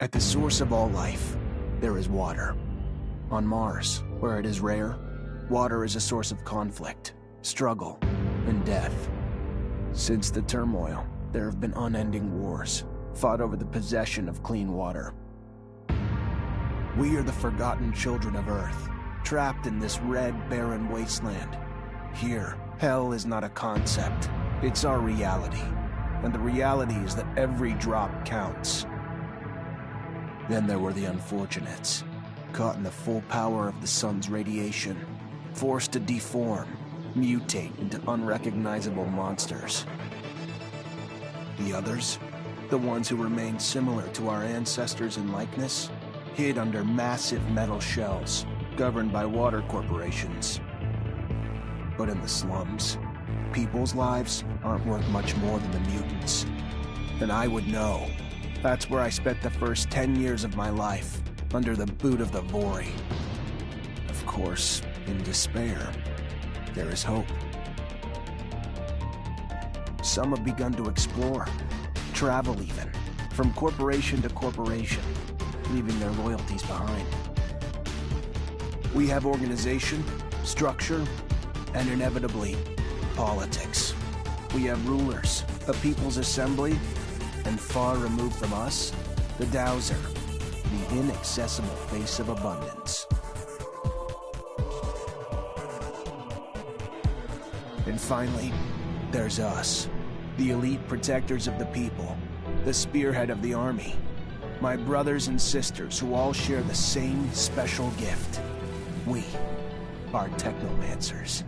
At the source of all life, there is water. On Mars, where it is rare, water is a source of conflict, struggle, and death. Since the turmoil, there have been unending wars, fought over the possession of clean water. We are the forgotten children of Earth, trapped in this red, barren wasteland. Here, hell is not a concept, it's our reality. And the reality is that every drop counts. Then there were the unfortunates, caught in the full power of the sun's radiation, forced to deform, mutate into unrecognizable monsters. The others, the ones who remained similar to our ancestors in likeness, hid under massive metal shells, governed by water corporations. But in the slums, people's lives aren't worth much more than the mutants. And I would know. That's where I spent the first 10 years of my life, under the boot of the Vori. Of course, in despair, there is hope. Some have begun to explore, travel even, from corporation to corporation, leaving their loyalties behind. We have organization, structure, and inevitably, politics. We have rulers, a people's assembly, and far removed from us, the Dowser, the inaccessible face of abundance. And finally, there's us, the elite protectors of the people, the spearhead of the army, my brothers and sisters who all share the same special gift. We are Technomancers.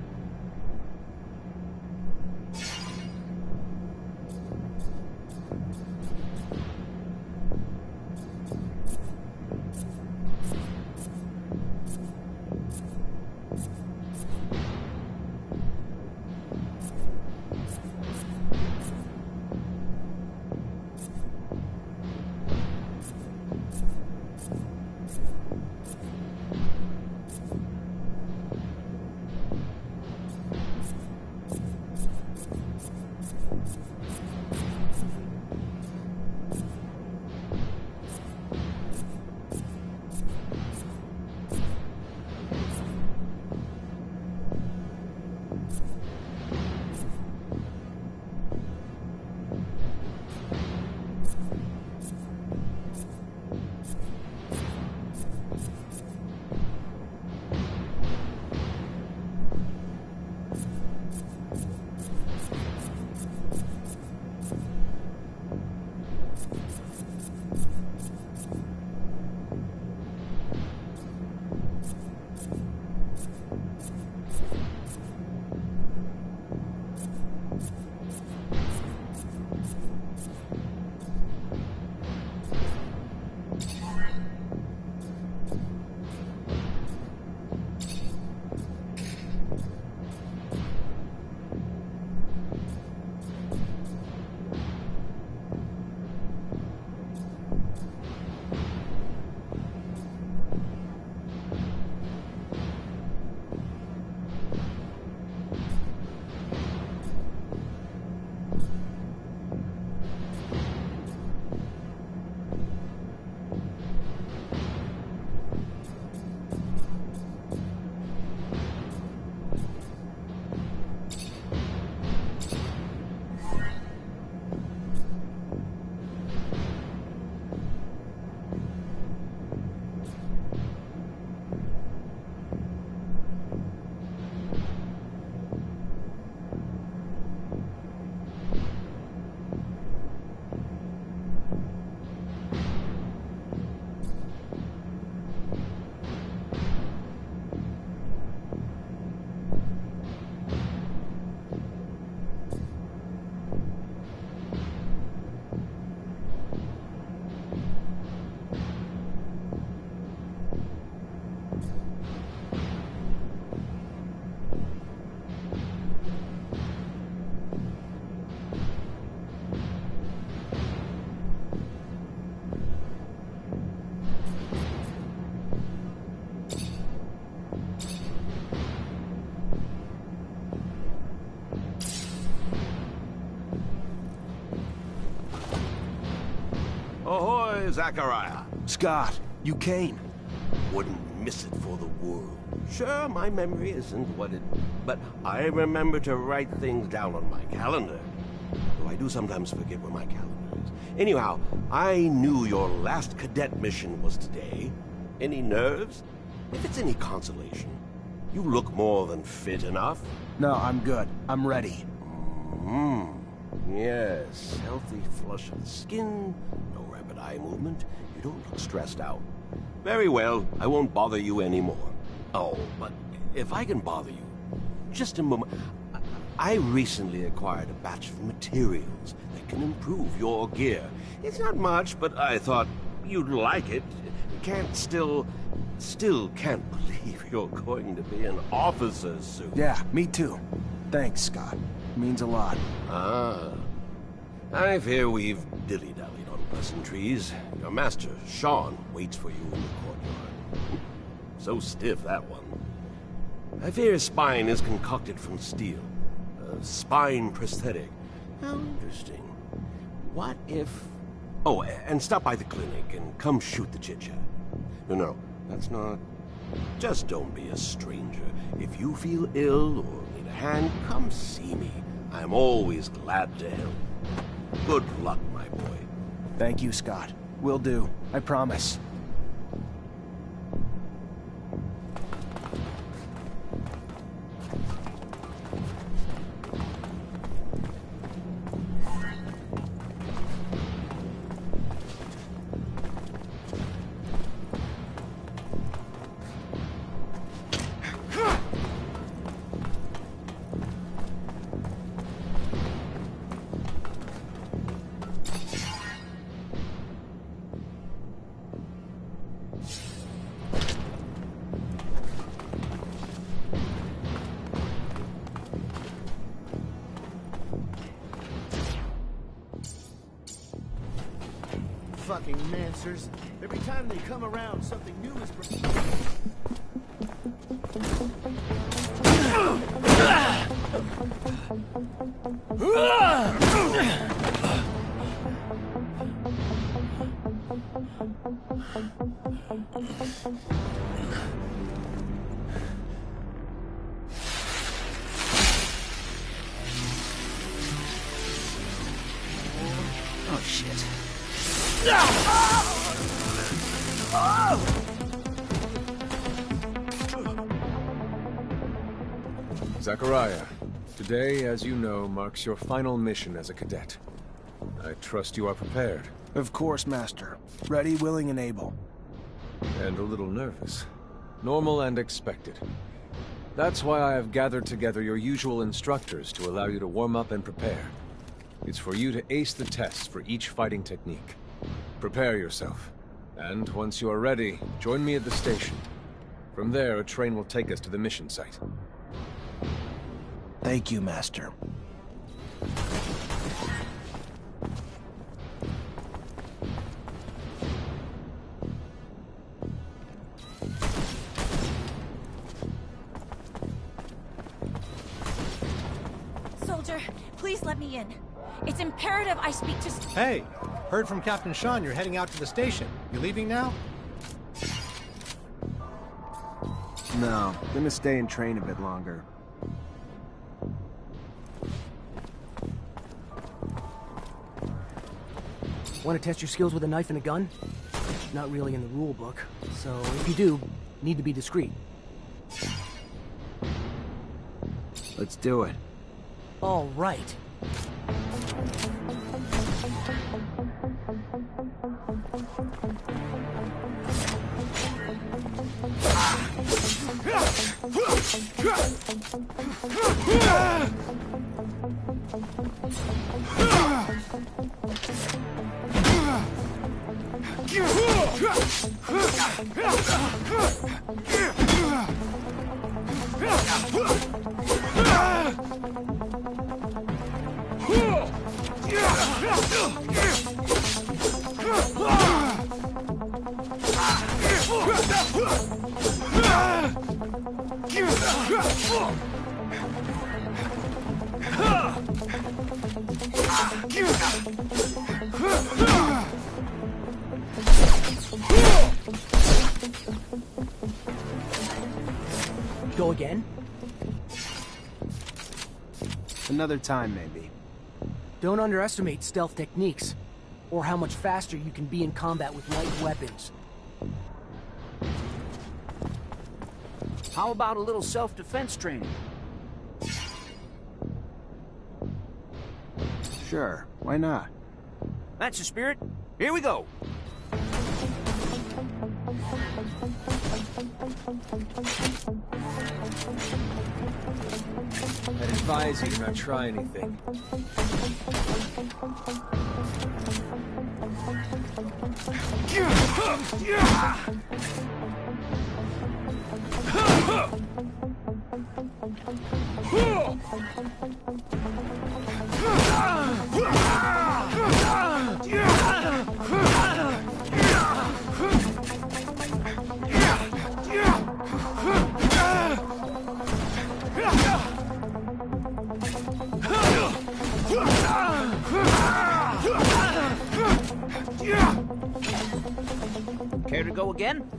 Ahoy, Zachariah. Scott, you came. Wouldn't miss it for the world. Sure, my memory isn't what it... But I remember to write things down on my calendar. Though I do sometimes forget where my calendar is. Anyhow, I knew your last cadet mission was today. Any nerves? If it's any consolation, you look more than fit enough. No, I'm good. I'm ready. Yes, healthy flush of the skin, no rapid eye movement. You don't look stressed out. Very well, I won't bother you anymore. Oh, but if I can bother you, just a moment. I recently acquired a batch of materials that can improve your gear. It's not much, but I thought you'd like it. Still can't believe you're going to be an officer soon. Yeah, me too. Thanks, Scott. Means a lot. Ah. I fear we've dilly-dallied on pleasantries. Your master, Sean, waits for you in the courtyard. So stiff, that one. I fear his spine is concocted from steel. A spine prosthetic. How interesting. What if... Oh, and stop by the clinic and come shoot the chit-chat. No, that's not... Just don't be a stranger. If you feel ill or need a hand, come see me. I'm always glad to help. Good luck, my boy. Thank you, Scott. Will do. I promise. Fucking Mancers. Every time they come around, something new is... Oh, shit. Zachariah, today, as you know, marks your final mission as a cadet. I trust you are prepared. Of course, Master. Ready, willing, and able. And a little nervous. Normal and expected. That's why I have gathered together your usual instructors to allow you to warm up and prepare. It's for you to ace the tests for each fighting technique. Prepare yourself. And once you are ready, join me at the station. From there, a train will take us to the mission site. Thank you, Master. Soldier, please let me in. It's imperative I speak to... Hey, heard from Captain Sean you're heading out to the station. You leaving now? No, gonna stay and train a bit longer. Want to test your skills with a knife and a gun? Not really in the rule book, so if you do, need to be discreet. Let's do it. All right. Go again? Another time, maybe. Don't underestimate stealth techniques, or how much faster you can be in combat with light weapons. How about a little self-defense training? Sure, why not? That's the spirit. Here we go. I'd advise you to not try anything. Care to go again?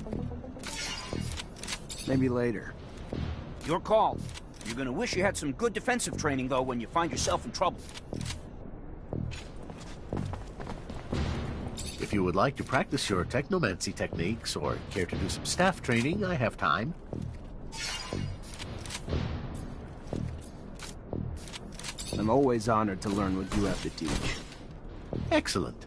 Maybe later. Your call. You're gonna wish you had some good defensive training, though, when you find yourself in trouble. If you would like to practice your technomancy techniques or care to do some staff training, I have time. I'm always honored to learn what you have to teach. Excellent.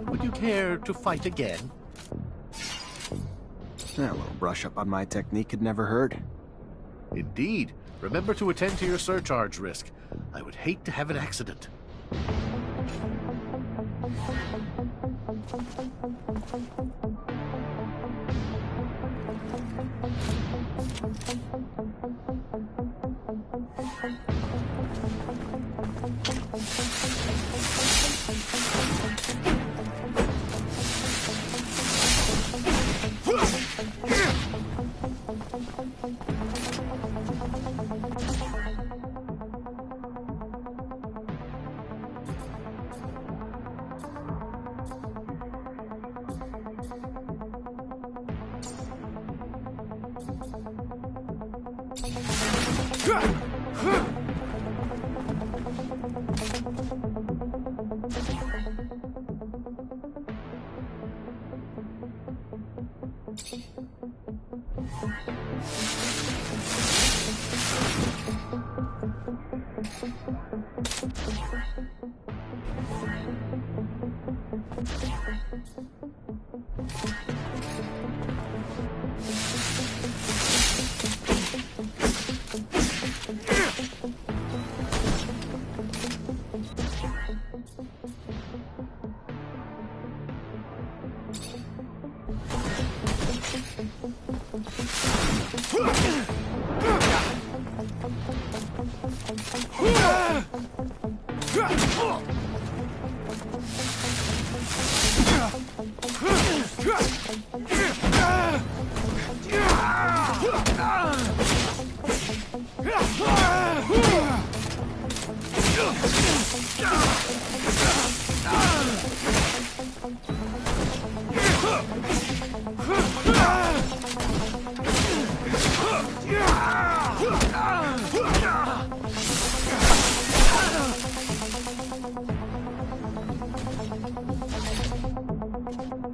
Would you care to fight again? A little brush up on my technique could never hurt. Indeed. Remember to attend to your surcharge risk. I would hate to have an accident.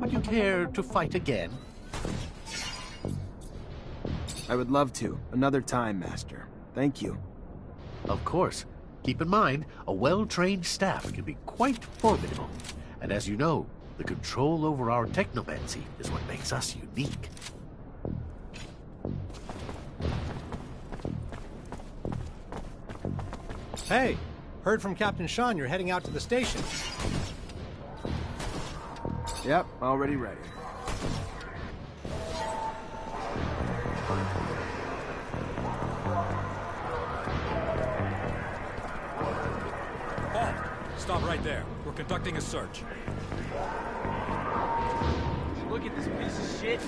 Would you care to fight again? I would love to. Another time, Master. Thank you. Of course. Keep in mind, a well-trained staff can be quite formidable. And as you know, the control over our technomancy is what makes us unique. Hey, heard from Captain Sean you're heading out to the station. Yep, already ready. Stop right there. We're conducting a search. Look at this piece of shit.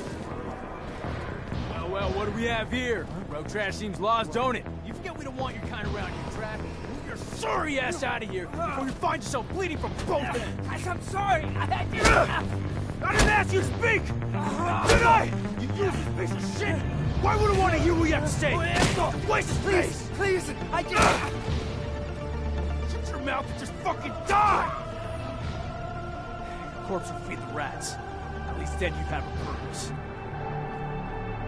Well, what do we have here? Road trash seems lost, don't it? You forget we don't want your kind around here, Trash. Move your sorry ass out of here before you find yourself bleeding from both ends. I'm sorry. I didn't ask you to speak! Did I? You useless piece of shit! Why would I want to hear what you have to say? Waste of space! Please, I just... Shut your mouth and just fucking die! Corpse will feed the rats. At least then you'd have a purpose.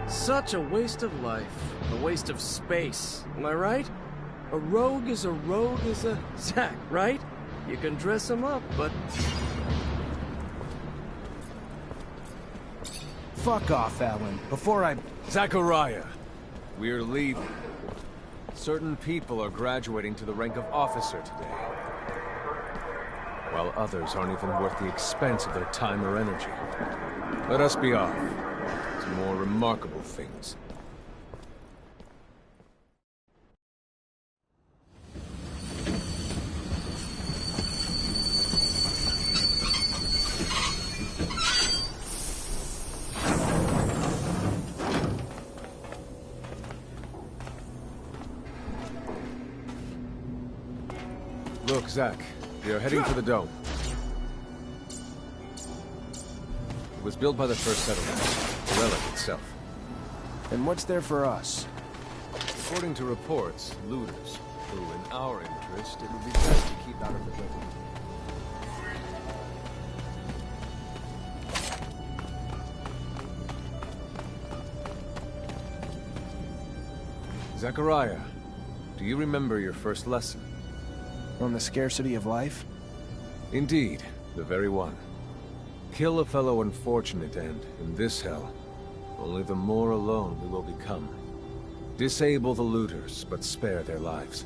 Such a waste of life. A waste of space. Am I right? A rogue is a sack, right? You can dress him up, but... Fuck off, Alan, before I... Zachariah, we're leaving. Certain people are graduating to the rank of officer today, while others aren't even worth the expense of their time or energy. Let us be off to more remarkable things. Look, Zach, we are heading for the dome. It was built by the first settlement, the relic itself. And what's there for us? According to reports, looters, who in our interest, it would be best to keep out of the building. Zachariah, do you remember your first lesson? On the scarcity of life? Indeed, the very one. Kill a fellow unfortunate and, in this hell, only the more alone we will become. Disable the looters, but spare their lives.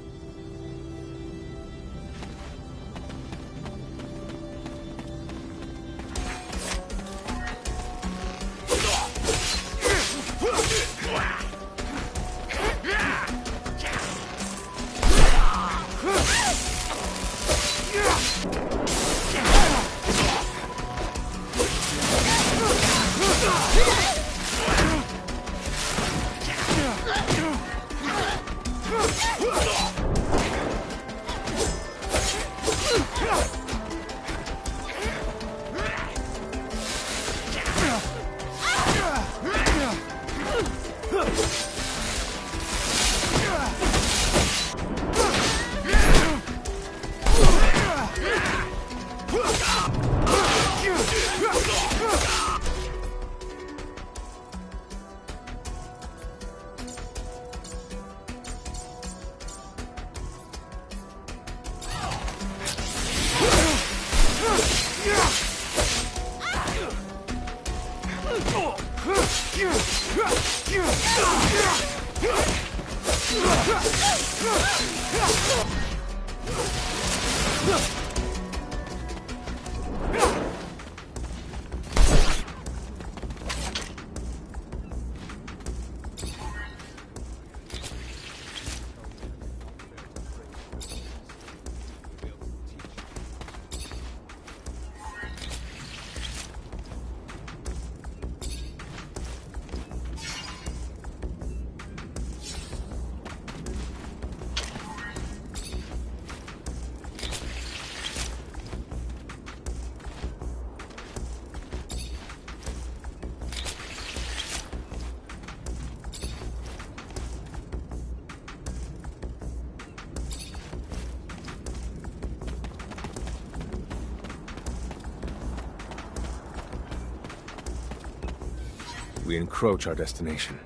We encroach our destination.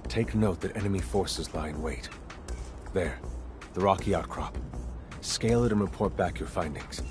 Take note that enemy forces lie in wait. There, the rocky outcrop. Scale it and report back your findings.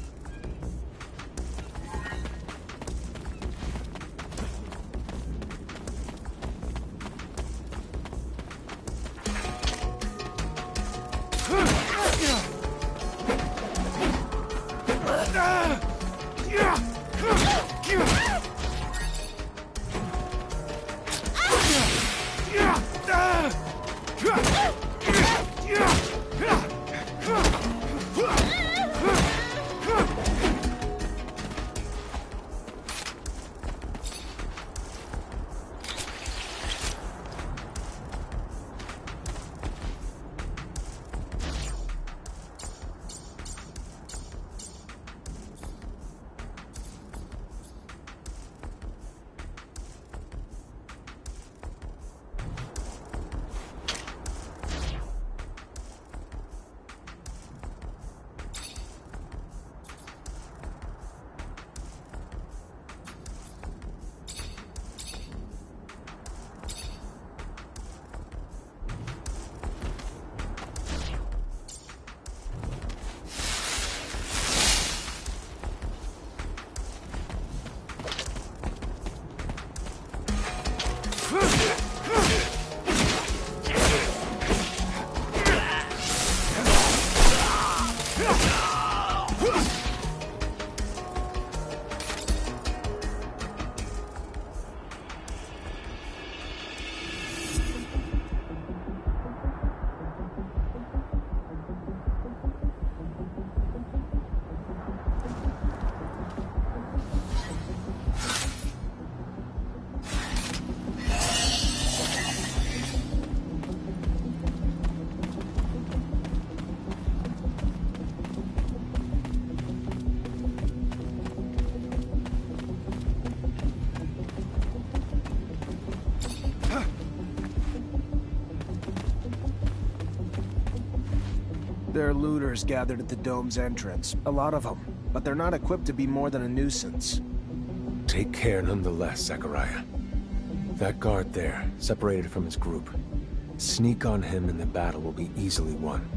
There are looters gathered at the dome's entrance. A lot of them. But they're not equipped to be more than a nuisance. Take care nonetheless, Zachariah. That guard there, separated from his group. Sneak on him and the battle will be easily won.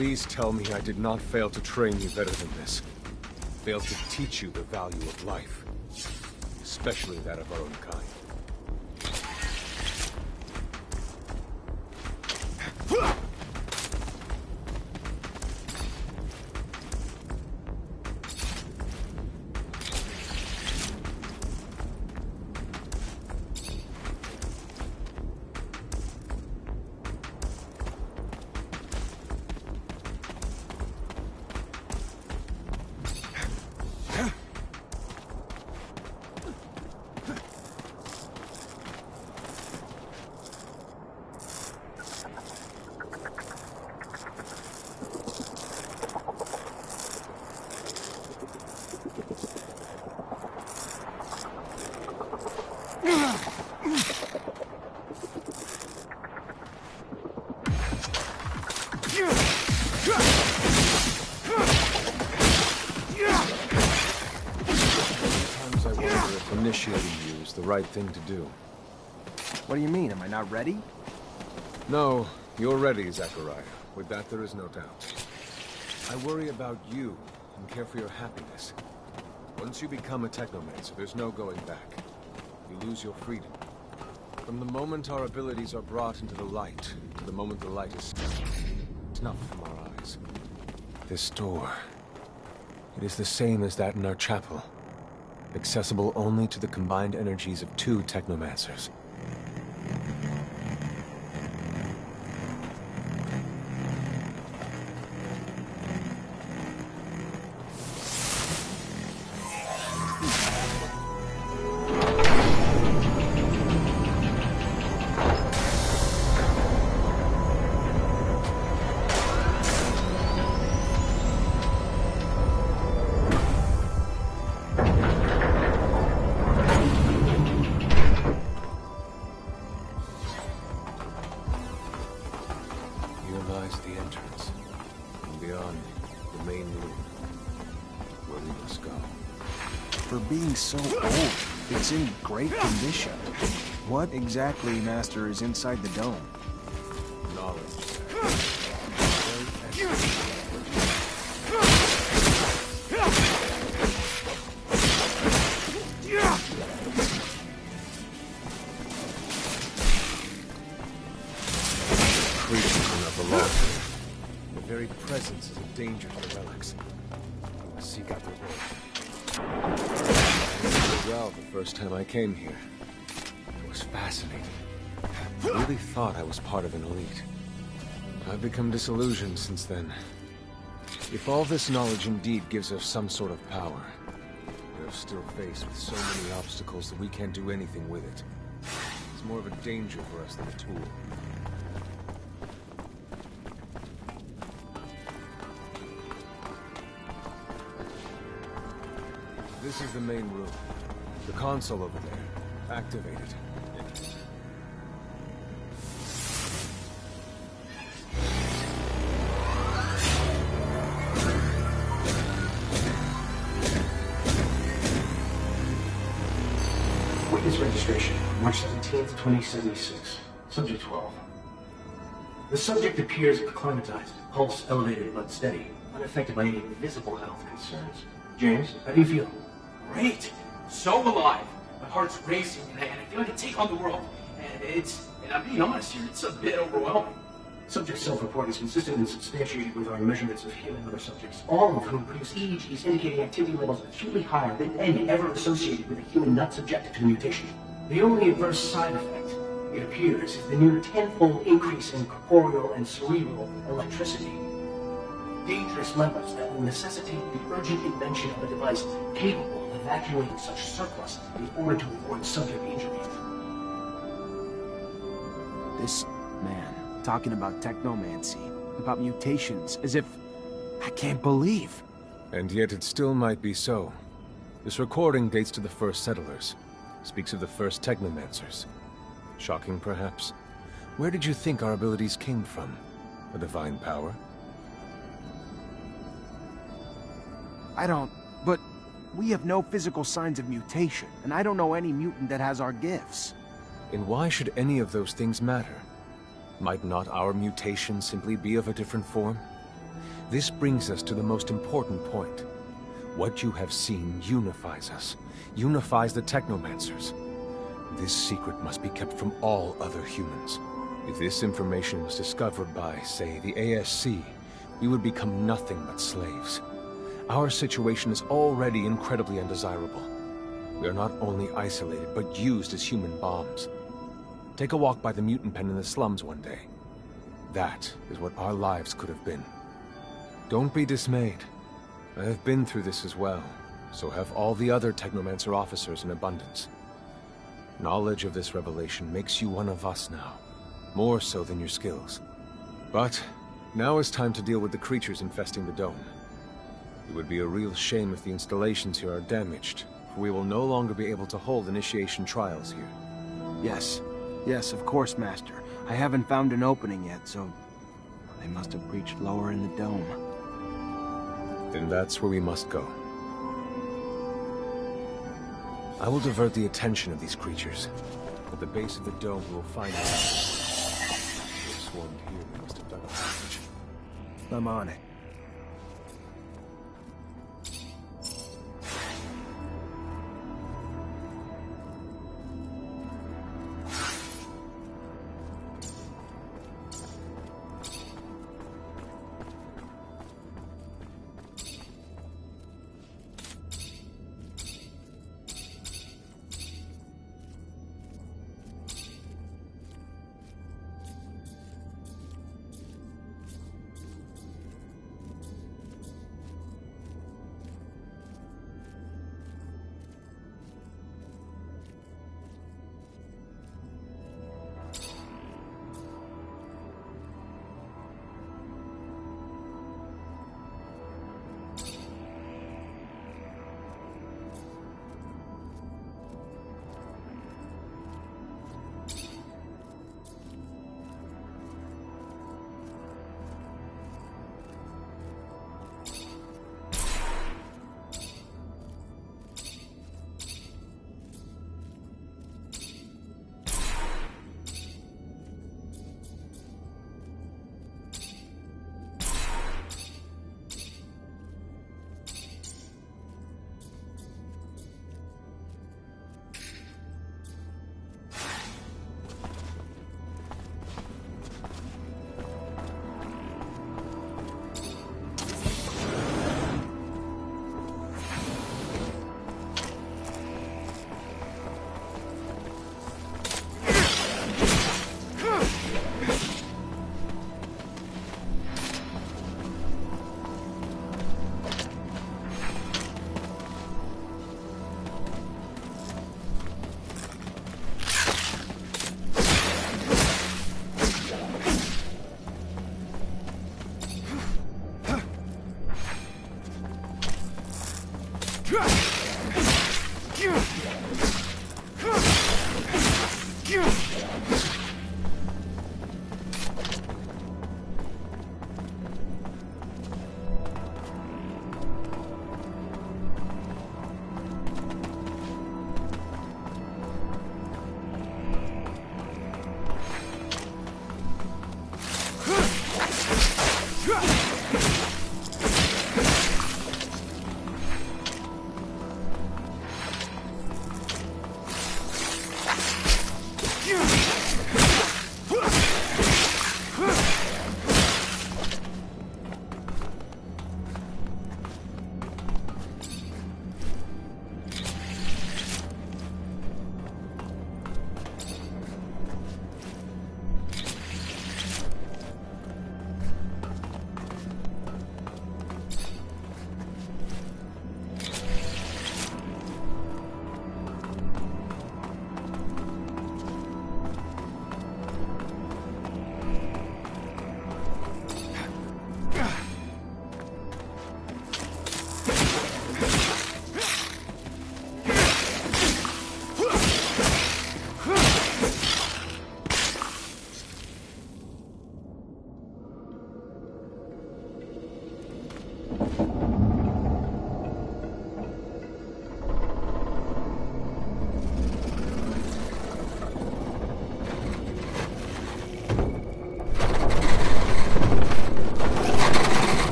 Please tell me I did not fail to train you better than this. Failed to teach you the value of life. Especially that of our own kind. Sometimes I wonder if initiating you is the right thing to do. What do you mean? Am I not ready? No, you're ready, Zachariah. With that, there is no doubt. I worry about you and care for your happiness. Once you become a Technomancer, there's no going back. You lose your freedom. From the moment our abilities are brought into the light, to the moment the light is snuffed from our eyes. This door, it is the same as that in our chapel. Accessible only to the combined energies of 2 Technomancers. So old. It's in great condition. What exactly, Master, is inside the dome? Knowledge. Creatures do not belong here. The very presence is a danger to relics. I must seek out the way. Well, the first time I came here, it was fascinating. I really thought I was part of an elite. I've become disillusioned since then. If all this knowledge indeed gives us some sort of power, we're still faced with so many obstacles that we can't do anything with it. It's more of a danger for us than a tool. This is the main room. The console over there. Activate it. Witness registration, March 17th, 2076. Subject 12. The subject appears acclimatized, pulse elevated but steady, unaffected by any visible health concerns. James, how do you feel? Great! So alive! My heart's racing, and I feel like I can take on the world. And I'm being honest here, it's a bit overwhelming. Subject self-report is consistent and substantiated with our measurements of human other subjects, all of whom produce EEGs indicating activity levels acutely higher than any ever associated with a human not subjected to the mutation. The only adverse side effect, it appears, is the near tenfold increase in corporeal and cerebral electricity. Dangerous levels that will necessitate the urgent invention of a device capable of evacuating such surplus in order to avoid subject injury. This man talking about technomancy, about mutations, as if... I can't believe. And yet it still might be so. This recording dates to the first settlers. Speaks of the first Technomancers. Shocking, perhaps? Where did you think our abilities came from? A divine power? I don't... but we have no physical signs of mutation, and I don't know any mutant that has our gifts. And why should any of those things matter? Might not our mutation simply be of a different form? This brings us to the most important point. What you have seen unifies us, unifies the Technomancers. This secret must be kept from all other humans. If this information was discovered by, say, the ASC, we would become nothing but slaves. Our situation is already incredibly undesirable. We are not only isolated, but used as human bombs. Take a walk by the mutant pen in the slums one day. That is what our lives could have been. Don't be dismayed. I have been through this as well, so have all the other Technomancer officers in abundance. Knowledge of this revelation makes you one of us now, more so than your skills. But now is time to deal with the creatures infesting the dome. It would be a real shame if the installations here are damaged, for we will no longer be able to hold initiation trials here. Yes. Yes, of course, Master. I haven't found an opening yet, so... they must have breached lower in the dome. Then that's where we must go. I will divert the attention of these creatures. At the base of the dome, we will find it. If swarmed here, they must have done damage. I'm on it.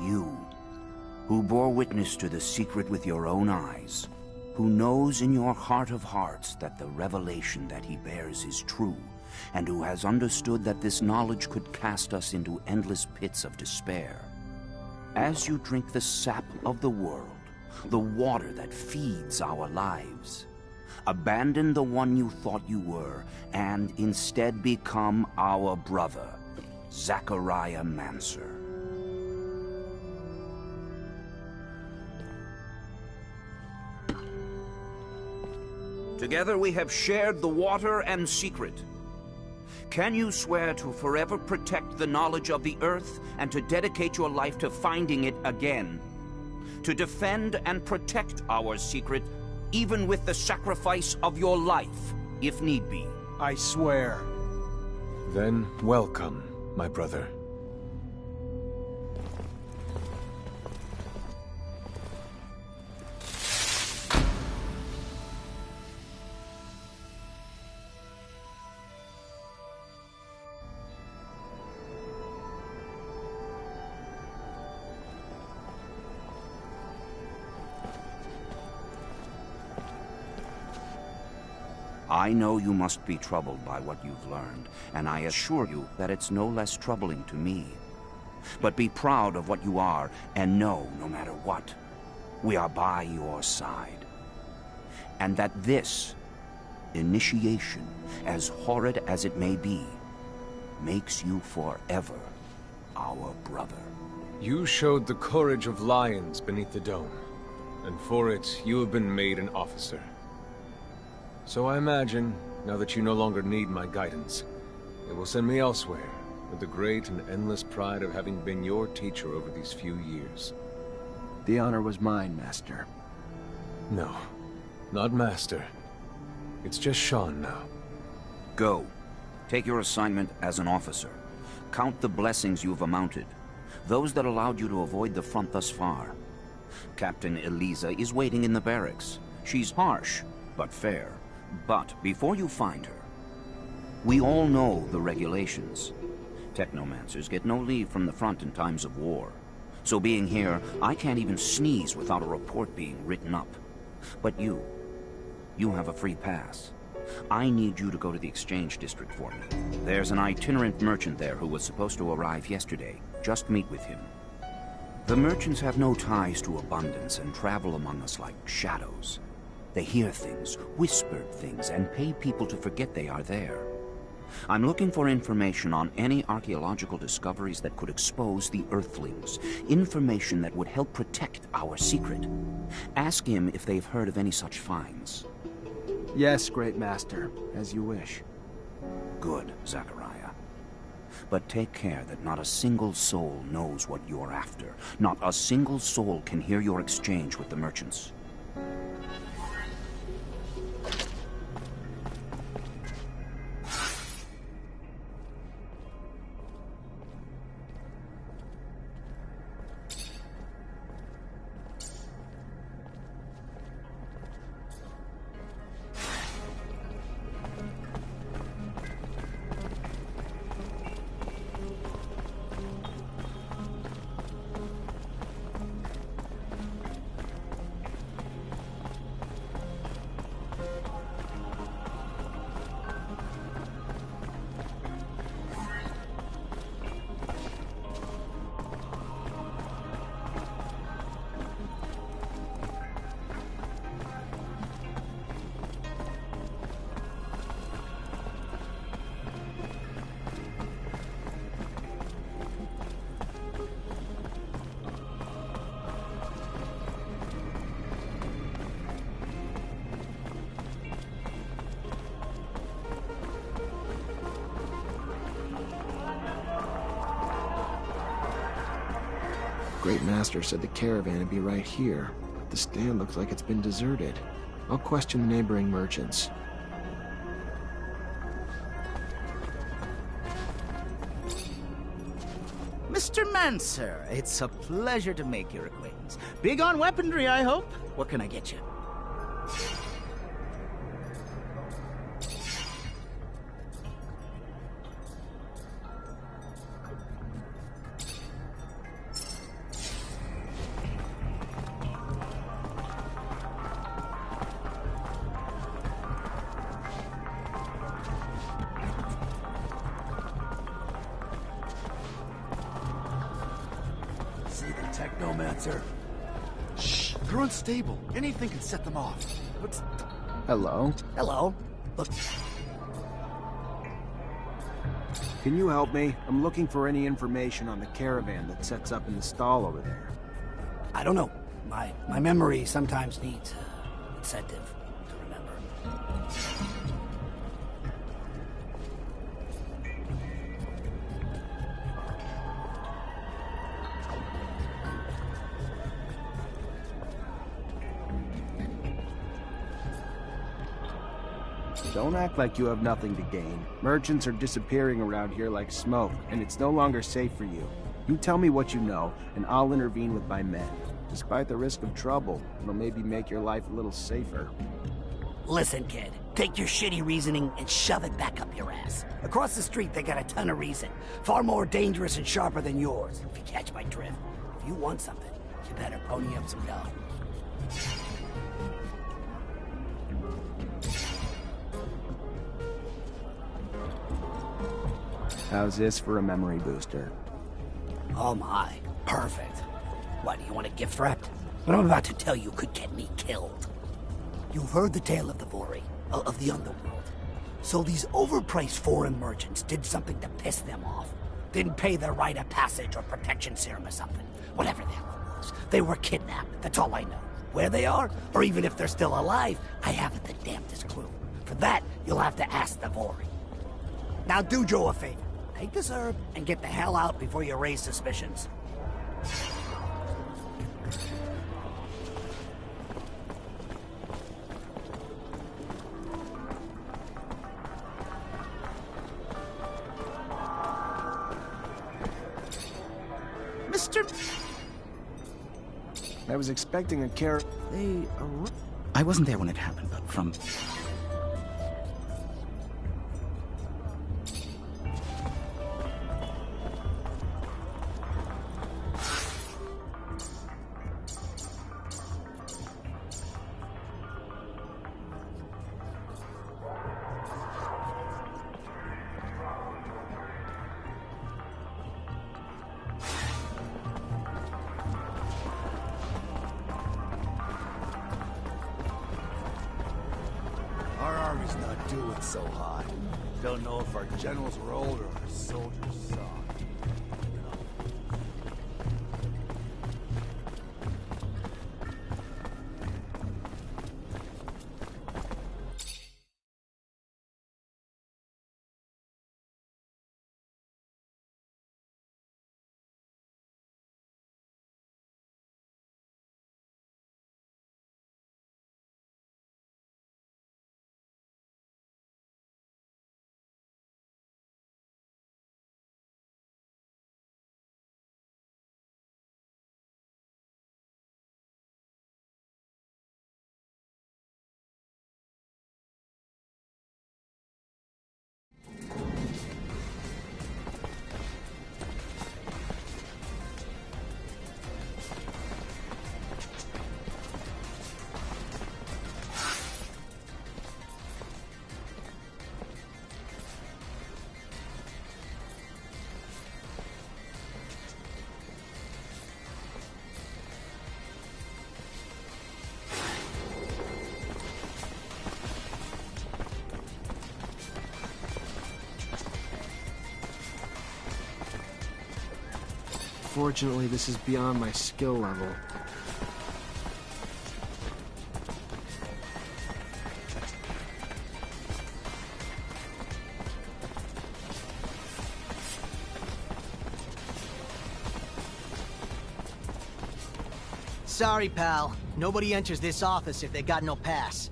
You, who bore witness to the secret with your own eyes, who knows in your heart of hearts that the revelation that he bears is true, and who has understood that this knowledge could cast us into endless pits of despair. As you drink the sap of the world, the water that feeds our lives, abandon the one you thought you were, and instead become our brother, Zachariah Mancer. Together we have shared the water and secret. Can you swear to forever protect the knowledge of the earth and to dedicate your life to finding it again? To defend and protect our secret, even with the sacrifice of your life, if need be? I swear. Then welcome, my brother. I know you must be troubled by what you've learned, and I assure you that it's no less troubling to me. But be proud of what you are, and know, no matter what, we are by your side. And that this initiation, as horrid as it may be, makes you forever our brother. You showed the courage of lions beneath the dome, and for it, you have been made an officer. So I imagine, now that you no longer need my guidance, it will send me elsewhere, with the great and endless pride of having been your teacher over these few years. The honor was mine, Master. No, not Master. It's just Sean now. Go. Take your assignment as an officer. Count the blessings you've amounted, those that allowed you to avoid the front thus far. Captain Eliza is waiting in the barracks. She's harsh, but fair. But before you find her, we all know the regulations. Technomancers get no leave from the front in times of war. So being here, I can't even sneeze without a report being written up. But you, You have a free pass. I need you to go to the exchange district for me. There's an itinerant merchant there who was supposed to arrive yesterday. Just meet with him. The merchants have no ties to abundance and travel among us like shadows. They hear things, whispered things, and pay people to forget they are there. I'm looking for information on any archaeological discoveries that could expose the Earthlings. Information that would help protect our secret. Ask him if they've heard of any such finds. Yes, Great Master, as you wish. Good, Zachariah. But take care that not a single soul knows what you're after. Not a single soul can hear your exchange with the merchants. Great Master said the caravan would be right here, but the stand looks like it's been deserted. I'll question the neighboring merchants. Mr. Mancer, it's a pleasure to make your acquaintance. Big on weaponry, I hope? What can I get you? Technomancer. Shh, they're unstable. Anything can set them off. What's... Hello? Hello. Look. Can you help me? I'm looking for any information on the caravan that sets up in the stall over there. I don't know. My memory sometimes needs incentive to remember. Don't act like you have nothing to gain. Merchants are disappearing around here like smoke, and it's no longer safe for you. You tell me what you know, and I'll intervene with my men. Despite the risk of trouble, it'll maybe make your life a little safer. Listen, kid. Take your shitty reasoning and shove it back up your ass. Across the street, they got a ton of reason. Far more dangerous and sharper than yours, if you catch my drift. If you want something, you better pony up some dough. How's this for a memory booster? Oh my, perfect. What, do you want a gift wrapped? What I'm about to tell you could get me killed. You've heard the tale of the Vori, of the underworld. So these overpriced foreign merchants did something to piss them off. Didn't pay their rite of passage or protection serum or something. Whatever the hell it was. They were kidnapped, that's all I know. Where they are, or even if they're still alive, I haven't the damnedest clue. For that, you'll have to ask the Vori. Now do Joe a favor. Take this herb and get the hell out before you raise suspicions. Mr. I was expecting a I wasn't there when it happened, but from... army's not doing so hot. Don't know if our generals were old or our soldiers soft. Fortunately, this is beyond my skill level. Sorry, pal. Nobody enters this office if they got no pass.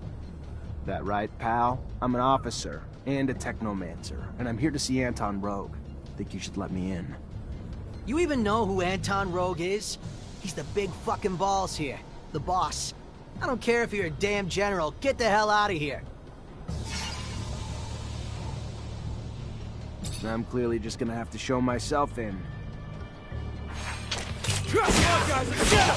That right, pal? I'm an officer and a Technomancer, and I'm here to see Anton Rogue. Think you should let me in. You even know who Anton Rogue is? He's the big fucking balls here. The boss. I don't care if you're a damn general. Get the hell out of here. I'm clearly just gonna have to show myself in. Come on, guys, let's go!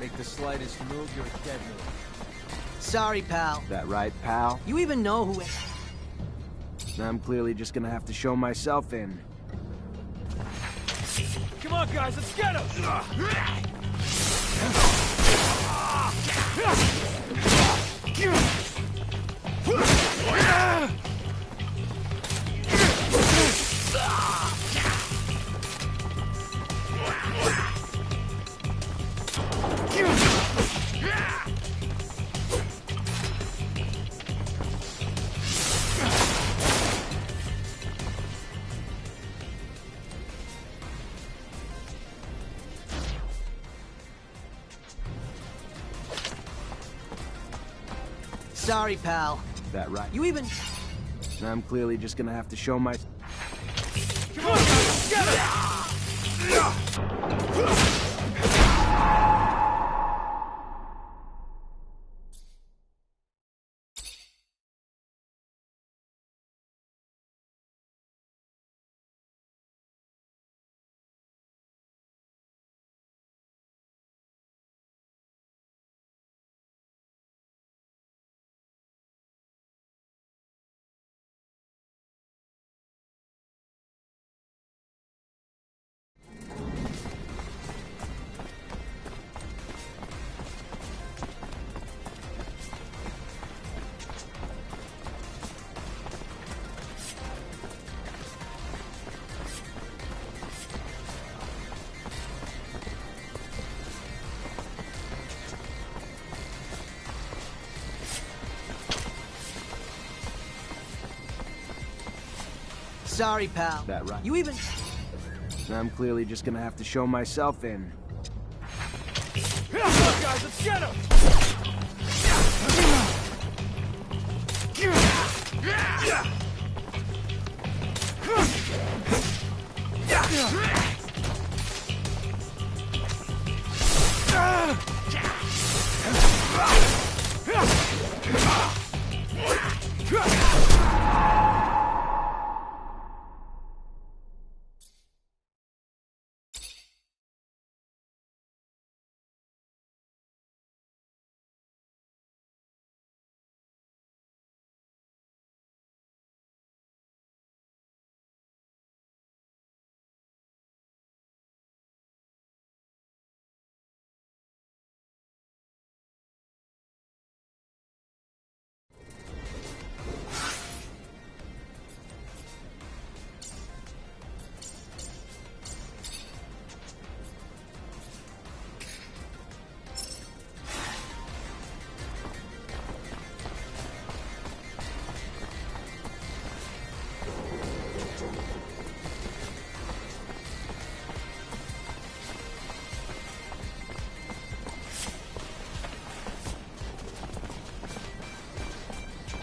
Make the slightest move, you're a dead move. Sorry, pal. That right, pal? You even know who... I'm clearly just gonna have to show myself in. Come on, guys, let's get him! Sorry, pal. That right? You even... I'm clearly just gonna have to show my... Come on, guys, get him! Sorry, pal. That right? You even... I'm clearly just gonna have to show myself in. Come on, guys, let's get him!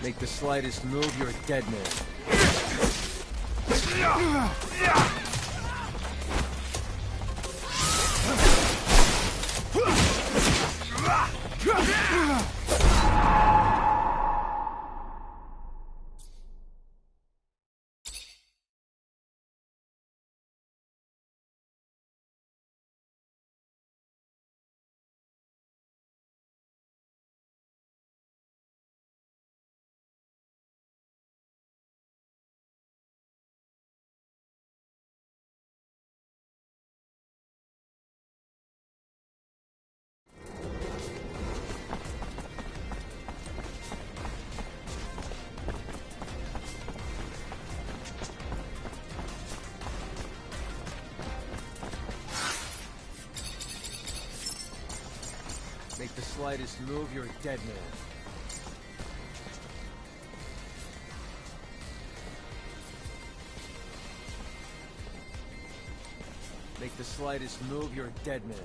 Make the slightest move, you're a dead man. Make the slightest move, you're a dead man. Make the slightest move, you're a dead man.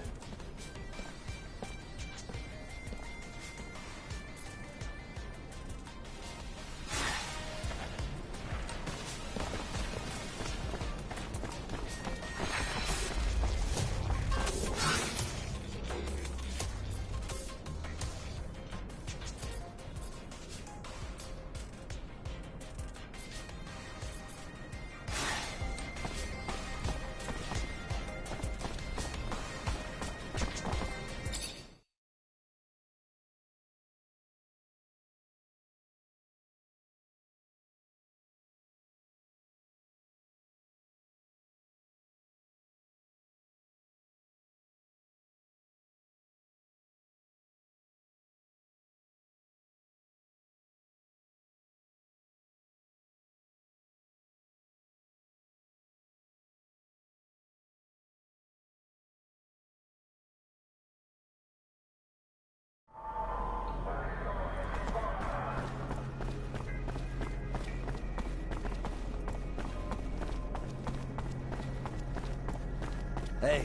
Hey,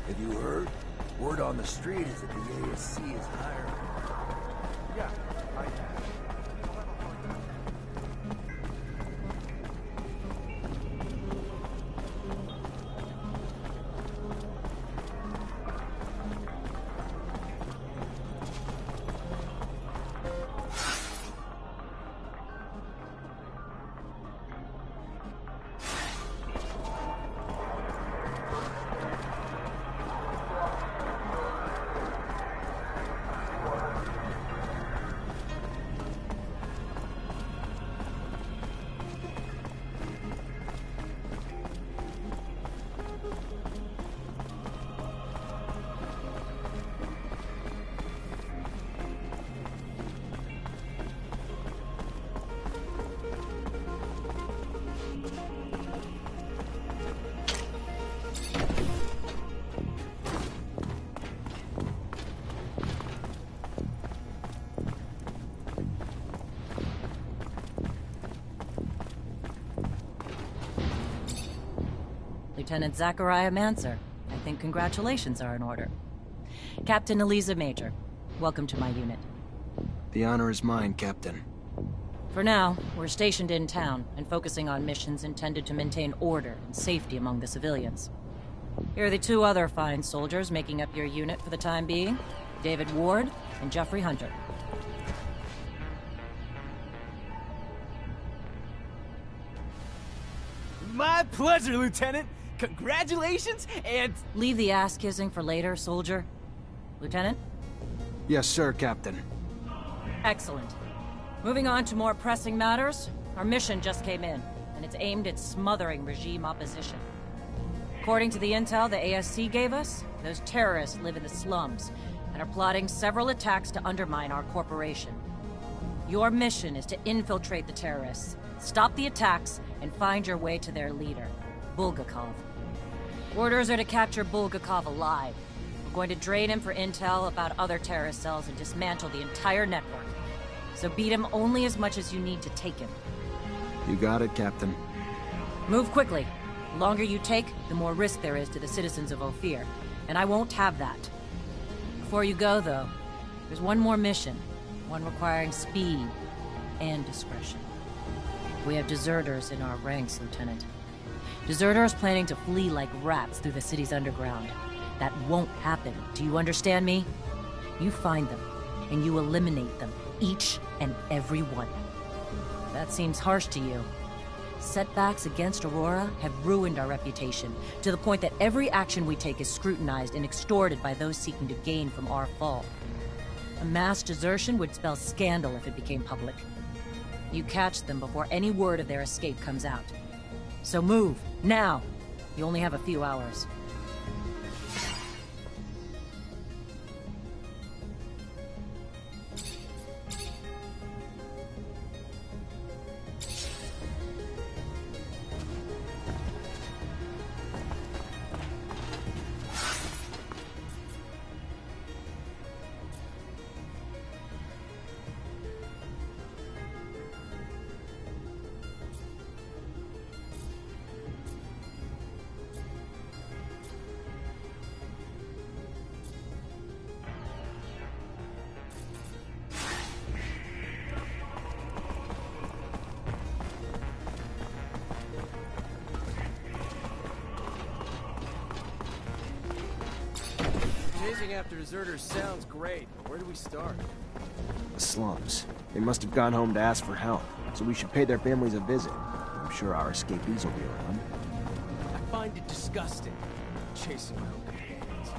have you heard? Word on the street is that the ASC is hiring. Yeah, I have. Lieutenant Zachariah Mancer. I think congratulations are in order. Captain Eliza Major, welcome to my unit. The honor is mine, Captain. For now, we're stationed in town and focusing on missions intended to maintain order and safety among the civilians. Here are the two other fine soldiers making up your unit for the time being, David Ward and Jeffrey Hunter. My pleasure, Lieutenant! Congratulations, and... Leave the ass-kissing for later, soldier. Lieutenant? Yes, sir, Captain. Excellent. Moving on to more pressing matters, our mission just came in, and it's aimed at smothering regime opposition. According to the intel the ASC gave us, those terrorists live in the slums, and are plotting several attacks to undermine our corporation. Your mission is to infiltrate the terrorists, stop the attacks, and find your way to their leader, Bulgakov. Orders are to capture Bulgakov alive. We're going to drain him for intel about other terrorist cells and dismantle the entire network. So beat him only as much as you need to take him. You got it, Captain. Move quickly. The longer you take, the more risk there is to the citizens of Ophir, and I won't have that. Before you go, though, there's one more mission, one requiring speed and discretion. We have deserters in our ranks, Lieutenant. Deserters planning to flee like rats through the city's underground. That won't happen, do you understand me? You find them, and you eliminate them, each and every one. That seems harsh to you. Setbacks against Aurora have ruined our reputation, to the point that every action we take is scrutinized and extorted by those seeking to gain from our fall. A mass desertion would spell scandal if it became public. You catch them before any word of their escape comes out. So move, now! You only have a few hours. Chasing after deserters sounds great, but where do we start? The slums. They must have gone home to ask for help, so we should pay their families a visit. I'm sure our escapees will be around. I find it disgusting, chasing my own companions.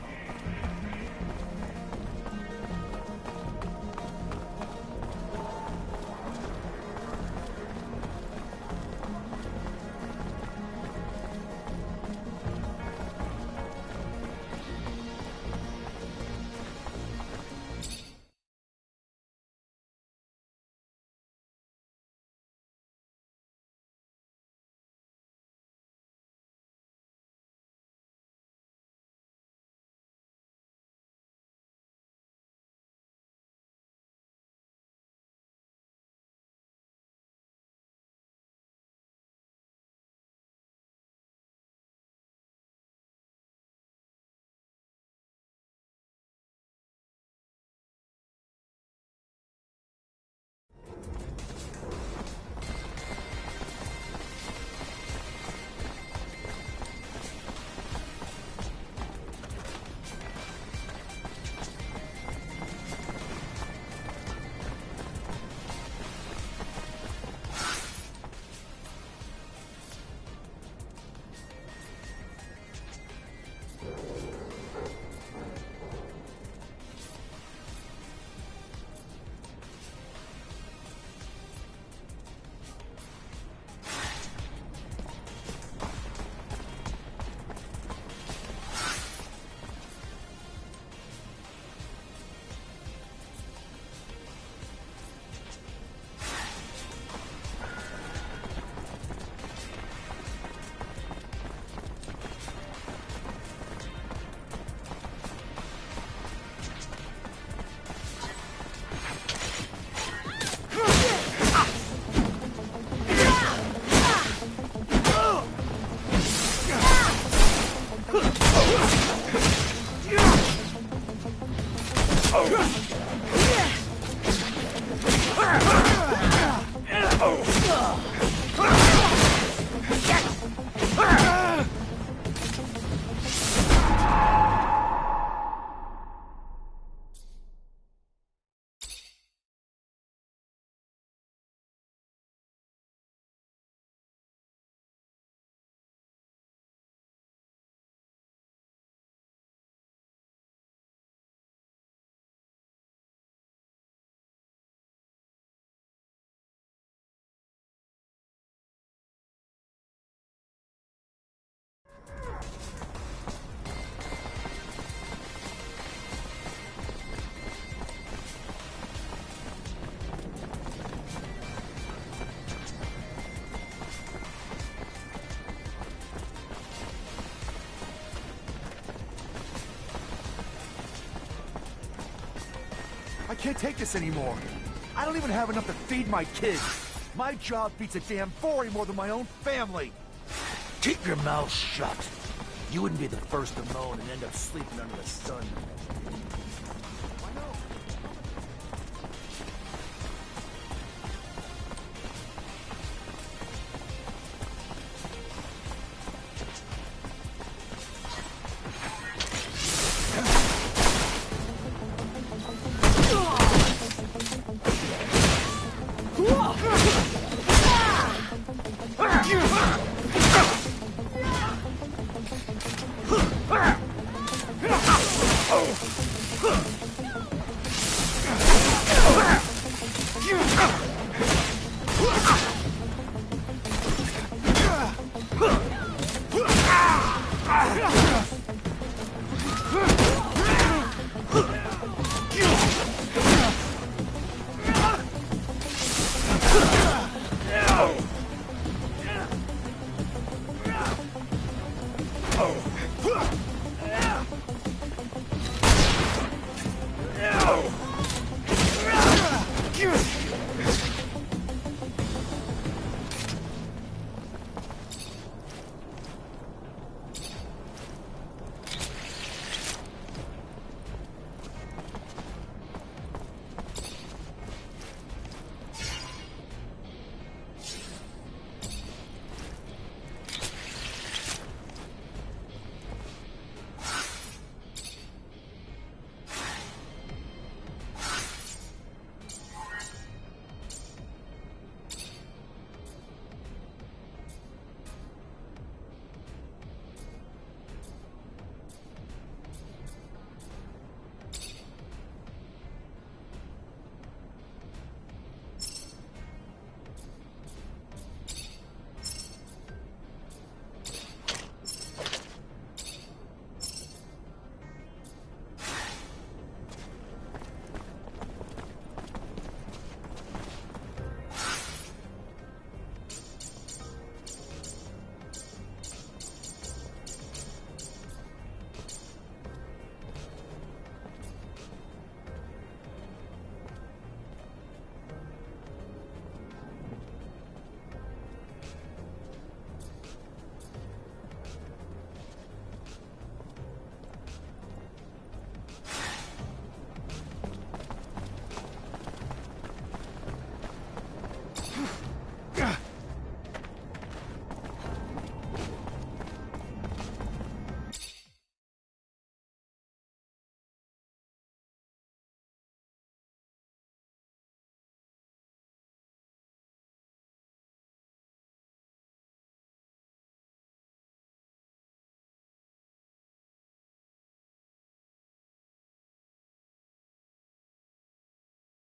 I can't take this anymore. I don't even have enough to feed my kids. My job beats a damn Vori more than my own family. Keep your mouth shut. You wouldn't be the first to moan and end up sleeping under the sun.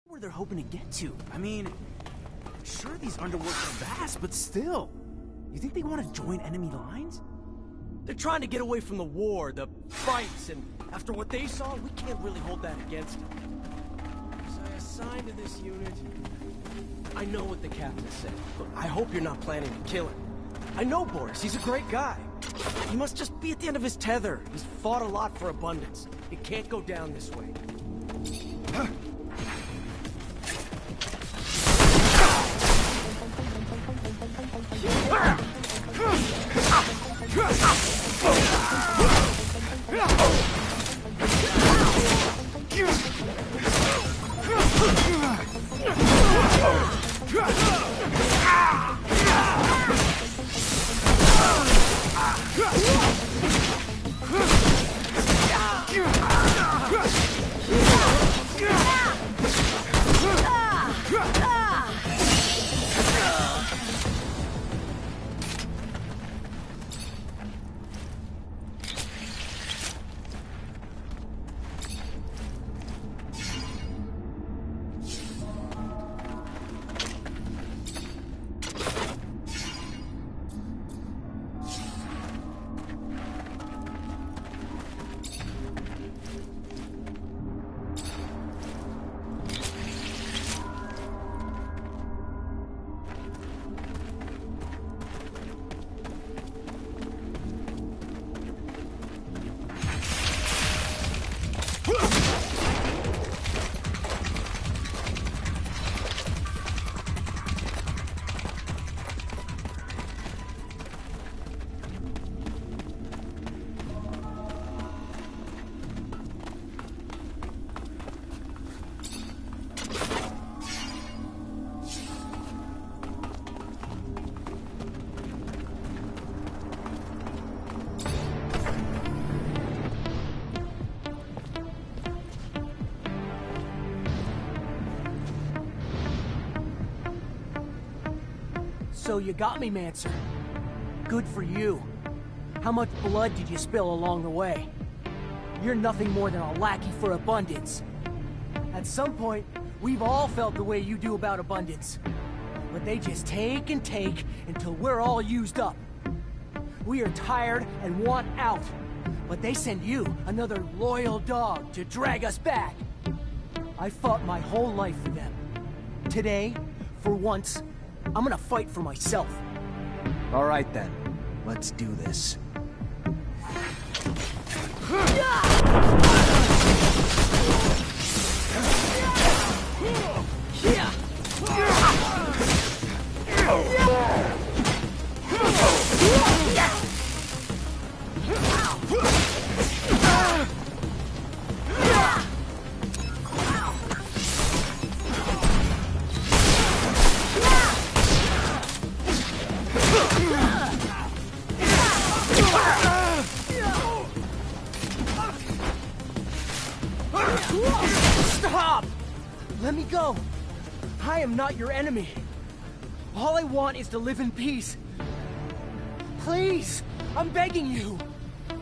Where they're hoping to get to. I mean, sure these underworlds are vast, but still. You think they want to join enemy lines? They're trying to get away from the war, the fights, and after what they saw, we can't really hold that against them. So I assigned to this unit. I know what the captain said. Look, I hope you're not planning to kill him. I know Boris, he's a great guy. He must just be at the end of his tether. He's fought a lot for abundance. It can't go down this way. So you got me, Mancer. Good for you. How much blood did you spill along the way? You're nothing more than a lackey for abundance. At some point, we've all felt the way you do about abundance. But they just take and take until we're all used up. We are tired and want out. But they send you, another loyal dog, to drag us back. I fought my whole life for them. Today, for once, I'm gonna fight for myself. All right then, let's do this. Stop! Let me go. I am not your enemy. All I want is to live in peace. Please, I'm begging you. I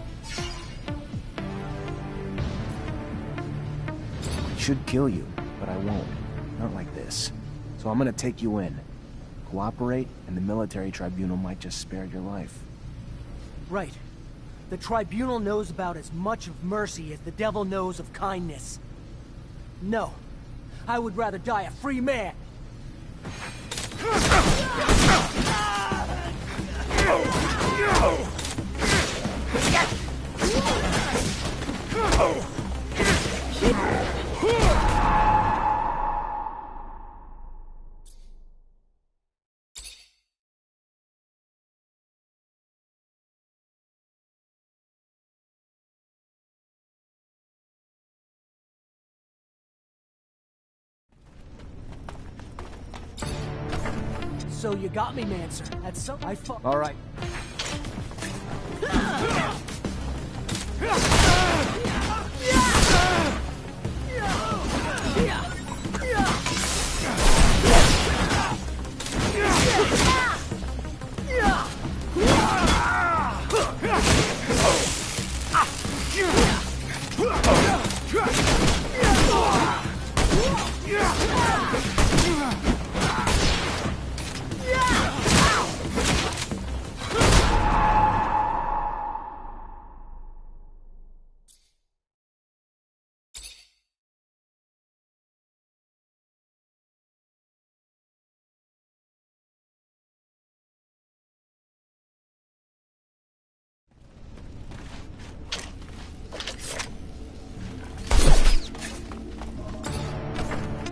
should kill you, but I won't. Not like this. So I'm gonna take you in. Cooperate, and the military tribunal might just spare your life. Right. The tribunal knows about as much of mercy as the devil knows of kindness. No. I would rather die a free man. So you got me, Mancer. That's so I fought. All right.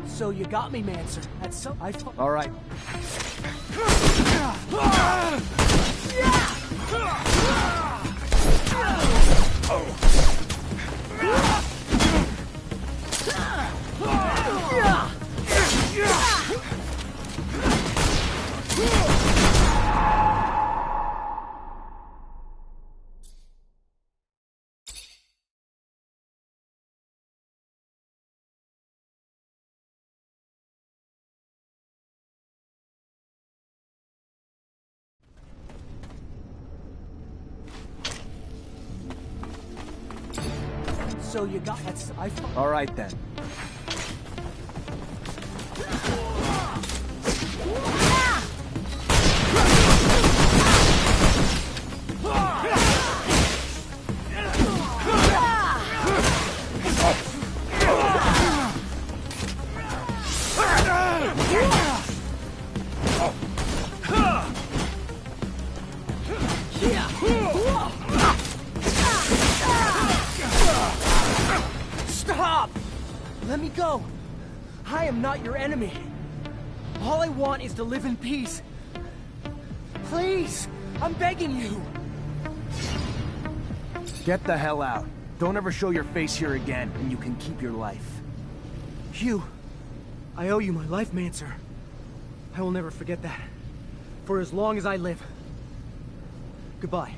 So you got me, Mancer. That's so I fought. All right. So you got that's I fought. All right then. Stop! Let me go. I am not your enemy. All I want is to live in peace. Please, I'm begging you. Get the hell out. Don't ever show your face here again, and you can keep your life. Hugh, I owe you my life, Mancer. I will never forget that. For as long as I live. Goodbye.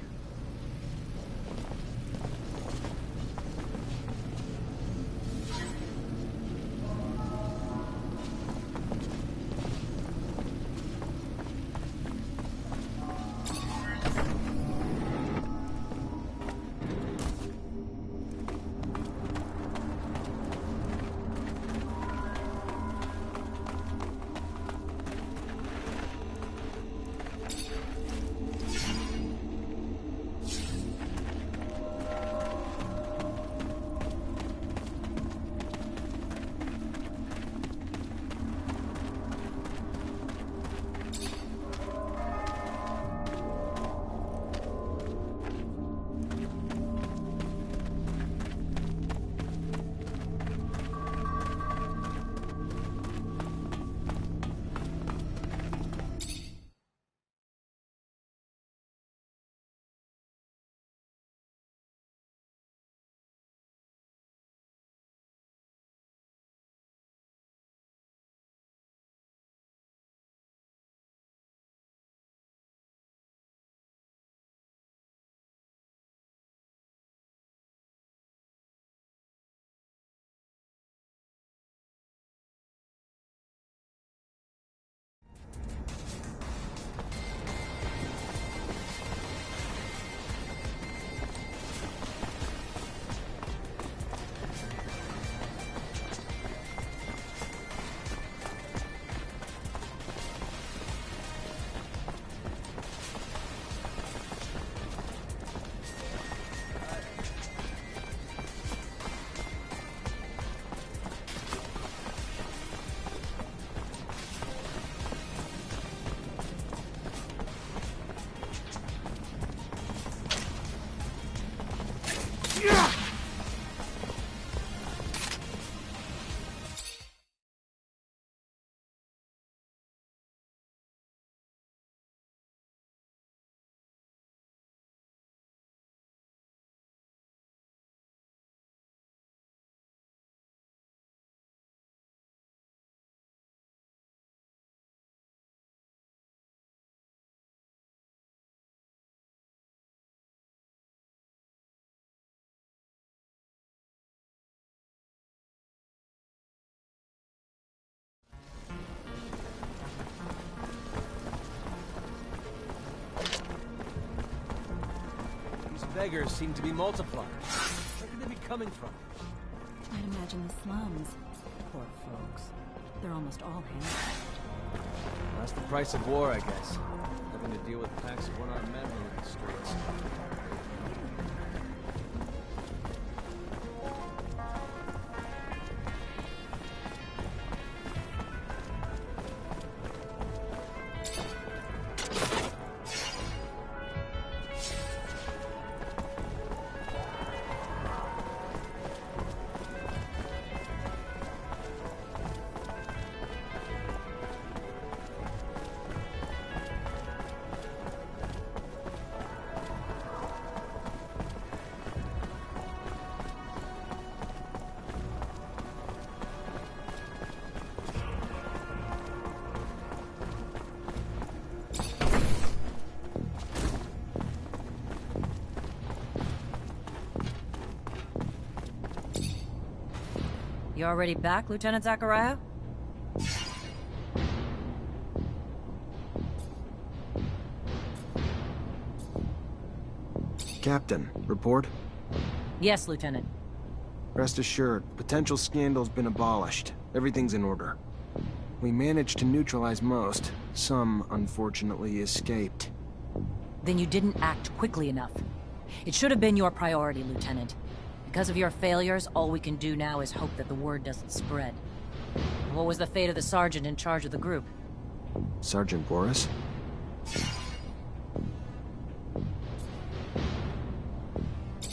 beggars seem to be multiplying. Where could they be coming from? I'd imagine the slums. Poor folks. They're almost all handicapped. That's the price of war, I guess. Having to deal with packs of one-armed men in the streets. You already back, Lieutenant Zachariah? Captain, report? Yes, Lieutenant. Rest assured, potential scandal's been abolished. Everything's in order. We managed to neutralize most. Some, unfortunately, escaped. Then you didn't act quickly enough. It should have been your priority, Lieutenant. Because of your failures, all we can do now is hope that the word doesn't spread. What was the fate of the sergeant in charge of the group? Sergeant Boris?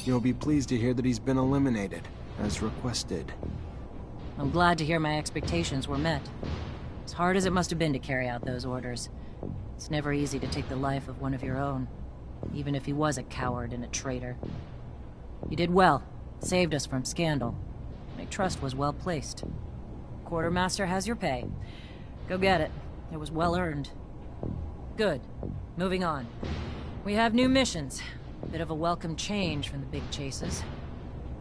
You'll be pleased to hear that he's been eliminated, as requested. I'm glad to hear my expectations were met. As hard as it must have been to carry out those orders, it's never easy to take the life of one of your own, even if he was a coward and a traitor. You did well. Saved us from scandal. My trust was well placed. Quartermaster has your pay. Go get it. It was well earned. Good. Moving on. We have new missions. Bit of a welcome change from the big chases.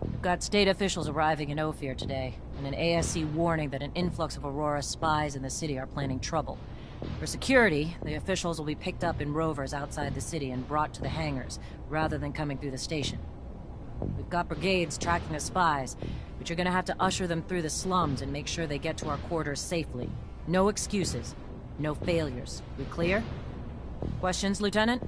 We've got state officials arriving in Ophir today, and an ASC warning that an influx of Aurora spies in the city are planning trouble. For security, the officials will be picked up in rovers outside the city and brought to the hangars, rather than coming through the station. We've got brigades tracking the spies, but you're gonna have to usher them through the slums and make sure they get to our quarters safely. No excuses. No failures. We clear? Questions, Lieutenant?